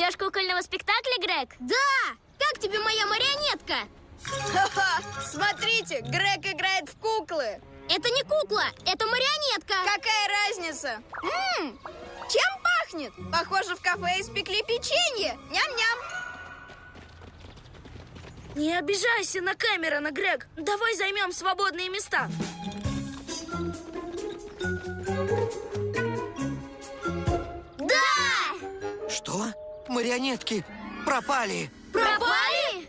Ждешь кукольного спектакля, Грег? Да! Как тебе моя марионетка? Ха-ха! Смотрите, Грег играет в куклы. Это не кукла, это марионетка. Какая разница? Чем пахнет? Похоже, в кафе испекли печенье. Ням-ням. Не обижайся на Кэмерона, Грег. Давай займем свободные места. Да! Что? Марионетки пропали. Пропали?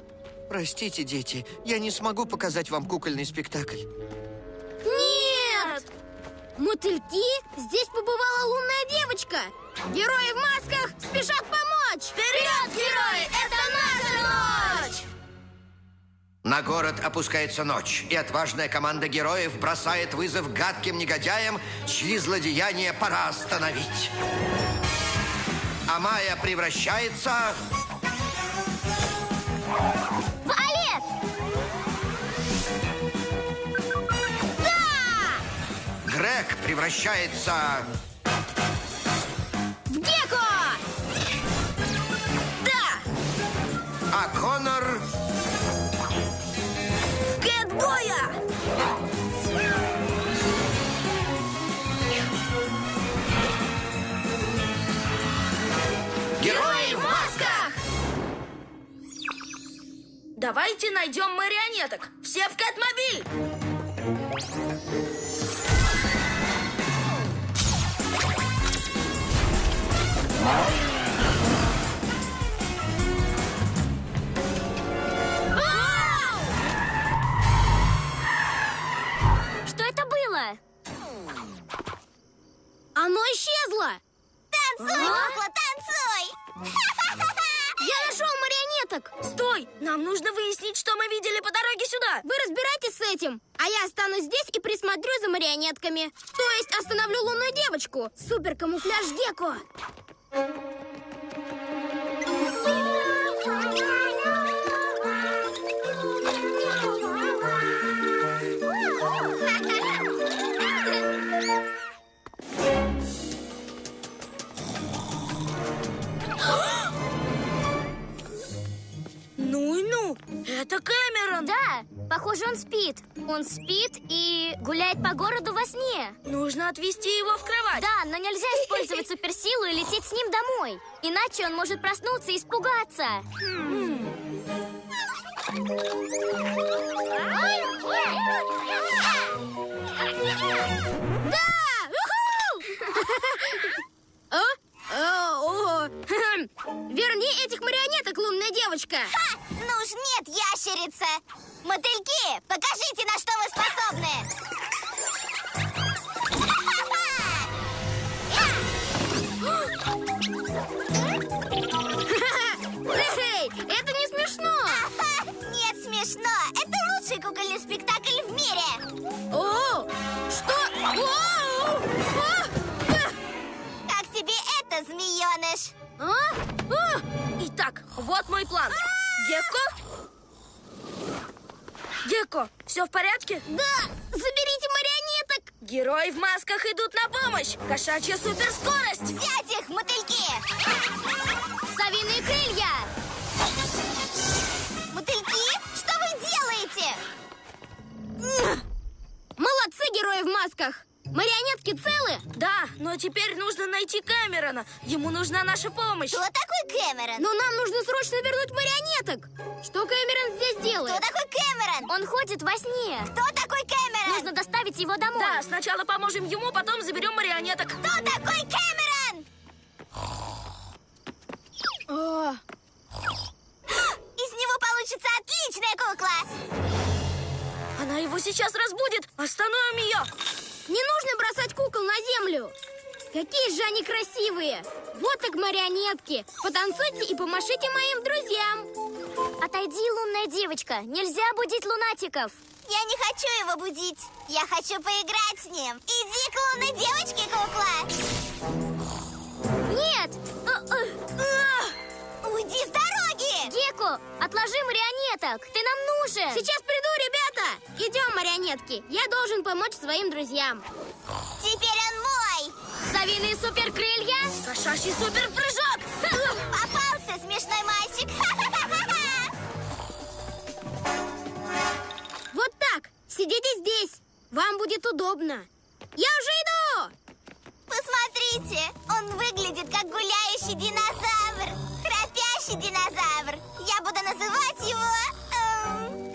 Простите, дети, я не смогу показать вам кукольный спектакль. Нет! Мотыльки? Здесь побывала лунная девочка. Герои в масках спешат помочь. Вперед, герои! Это наша ночь! На город опускается ночь, и отважная команда героев бросает вызов гадким негодяям, чьи злодеяния пора остановить. А Майя превращается... Валет! Да! Грег превращается... В Гекко! Да! А Коннор... Кэтбоя! Герои в масках! Давайте найдем марионеток. Все в Кэтмобиль! Что это было? Оно исчезло! Танцуй, кукла, танцуй! Я нашел марионеток! Стой! Нам нужно выяснить, что мы видели по дороге сюда. Вы разбирайтесь с этим, а я останусь здесь и присмотрю за марионетками. То есть остановлю лунную девочку. Супер камуфляж Гекко. Ну и ну! Это Кэмерон! Да, похоже, он спит. Он спит и гуляет по городу во сне. Нужно отвезти его в кровать. Да, но нельзя использовать суперсилу и лететь с ним домой. Иначе он может проснуться и испугаться. Да! Верни этих марионеток, лунная девочка! Ну уж нет, ящерица! Мотыльки, покажите, на что вы способны! Эй, это не смешно! Нет, смешно! Это лучший кукольный спектакль в мире! О, что? О! Как тебе это, змееныш? Итак, вот мой план. Гекко? Гекко, все в порядке? Да, заберите марионеток! Герои в масках идут на помощь! Кошачья суперскорость! Взять их, мотыльки! Совиные крылья! Мотыльки, что вы делаете? Молодцы, герои в масках! Марионетки целы? Да, но теперь нужно найти Кэмерона. Ему нужна наша помощь. Кто такой Кэмерон? Но нам нужно срочно вернуть марионеток! Что Кэмерон здесь делает? Кто такой Кэмерон? Он ходит во сне. Кто такой Кэмерон? Нужно доставить его домой. Да, сначала поможем ему, потом заберем марионеток. Кто такой Кэмерон? Из него получится отличная кукла! Она его сейчас разбудит. Остановим ее. Не нужно бросать кукол на землю! Какие же они красивые! Вот так марионетки! Потанцуйте и помашите моим друзьям! Отойди, лунная девочка. Нельзя будить лунатиков. Я не хочу его будить. Я хочу поиграть с ним. Иди к лунной девочке, кукла. Нет! Уйди с дороги! Гекко, отложи марионеток. Ты нам нужен. Сейчас приду, ребята! Идем, марионетки! Я должен помочь своим друзьям. Теперь он мой! Совиные суперкрылья. Кошачий суперпрыжок. Попался, будет удобно. Я уже иду! Посмотрите, он выглядит как гуляющий динозавр. Храпящий динозавр. Я буду называть его...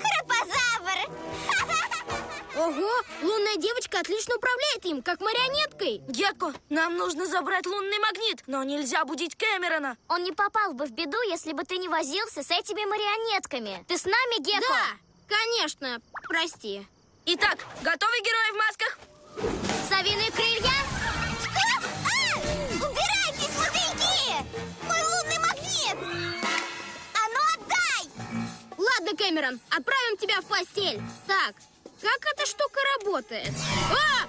Храпозавр. Ого, лунная девочка отлично управляет им, как марионеткой. Гекко, нам нужно забрать лунный магнит, но нельзя будить Кэмерона. Он не попал бы в беду, если бы ты не возился с этими марионетками. Ты с нами, Гекко? Да, конечно, прости. Итак, готовы герои в масках? Совиные крылья? Что? Убирайтесь, мотыльки! Мой лунный магнит! А ну отдай! Ладно, Кэмерон, отправим тебя в постель. Так, как эта штука работает? А!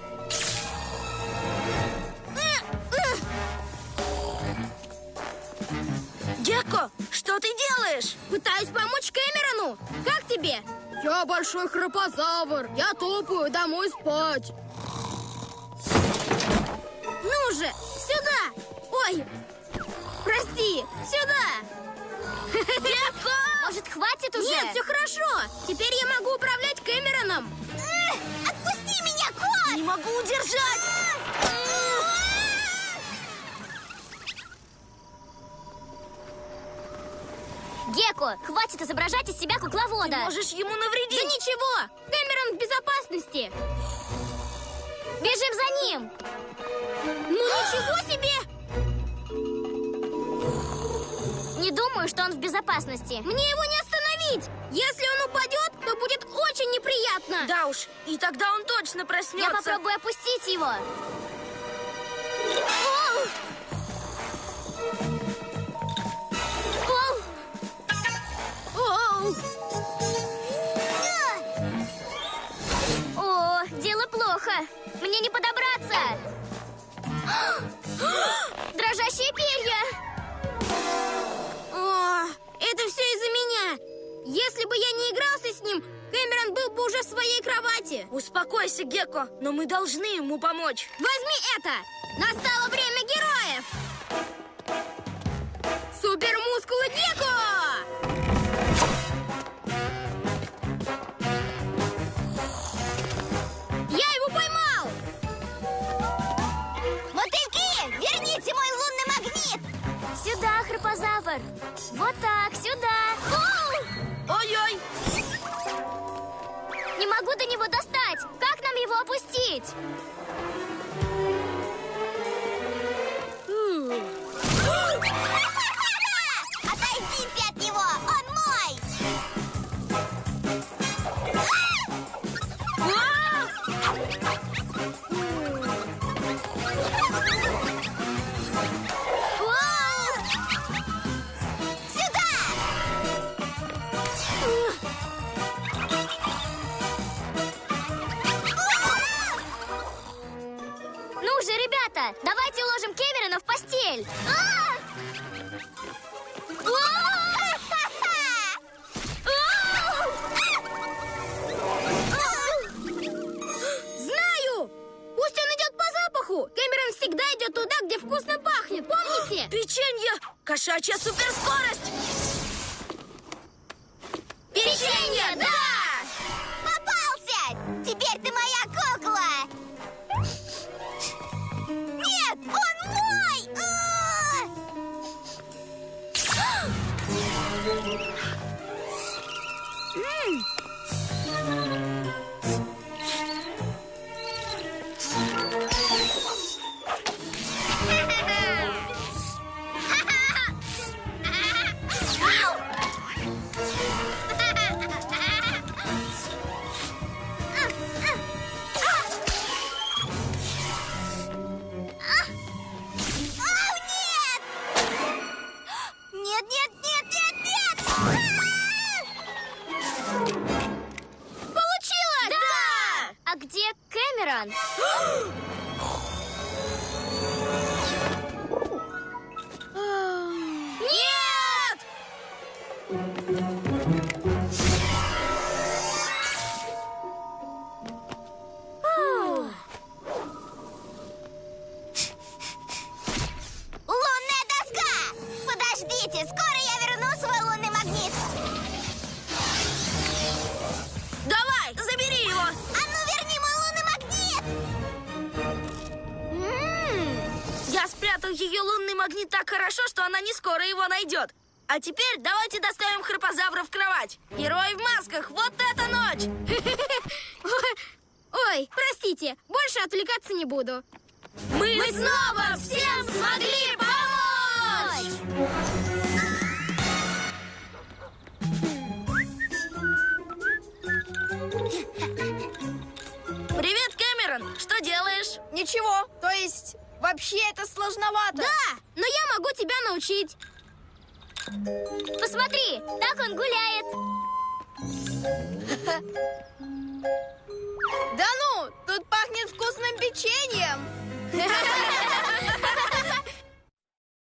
Гекко, что ты делаешь? Пытаюсь помочь Кэмерону. Как тебе? Я большой храпозавр. Я топаю домой спать. Ну же, сюда. Ой, прости, сюда. Гекко! Может, хватит уже? Нет, все хорошо. Теперь я могу управлять Кэмероном. Отпусти меня, кот! Не могу удержать! Гекко, хватит изображать из себя кукловода. Ты можешь ему Да навредить. ничего, Кэмерон в безопасности. Бежим за ним. Ну ничего себе. Не думаю, что он в безопасности. Мне его не остановить. Если он упадет, то будет очень неприятно. Да уж, и тогда он точно Я проснется. попробую опустить его. Оу. О, дело плохо. Мне не подобраться. Дрожащие перья. О, это все из-за меня. Если бы я не игрался с ним, Кэмерон был бы уже в своей кровати. Успокойся, Гекко, но мы должны ему помочь. Возьми это! Настало время героев! Супермускулы Гекко! Я его поймал! Мотыльки, верните мой лунный магнит! Сюда, храпозавр. Вот так, сюда. Ой-ой! Не могу до него достать. Как нам его опустить? Отойдите от него, он мой! Ну же, ребята, давайте уложим Кэмерона в постель. Знаю! Пусть он идет по запаху! Кэмерон всегда идет туда, где вкусно пахнет, помните? Печенье! Кошачья суперскорость! Печенье, да! Попался! Теперь ты моя кукла! Нет, он мой! Нет, нет, нет, нет, нет! Получилось! Да! А где Кэмерон? Нет! Лунная доска! Подождите, скоро я верну свой лунный магнит! Давай, забери его! А ну верни мой лунный магнит! магнит так хорошо, что она не скоро его найдет. А теперь давайте доставим храпозавра в кровать. Герои в масках, вот эта ночь! Ой, простите, больше отвлекаться не буду. Мы снова всем смогли помочь! Привет, Кэмерон! Что делаешь? Ничего, то есть, вообще это сложновато. Да, но я могу тебя научить. Посмотри, так он гуляет. Да ну, тут пахнет вкусным печеньем.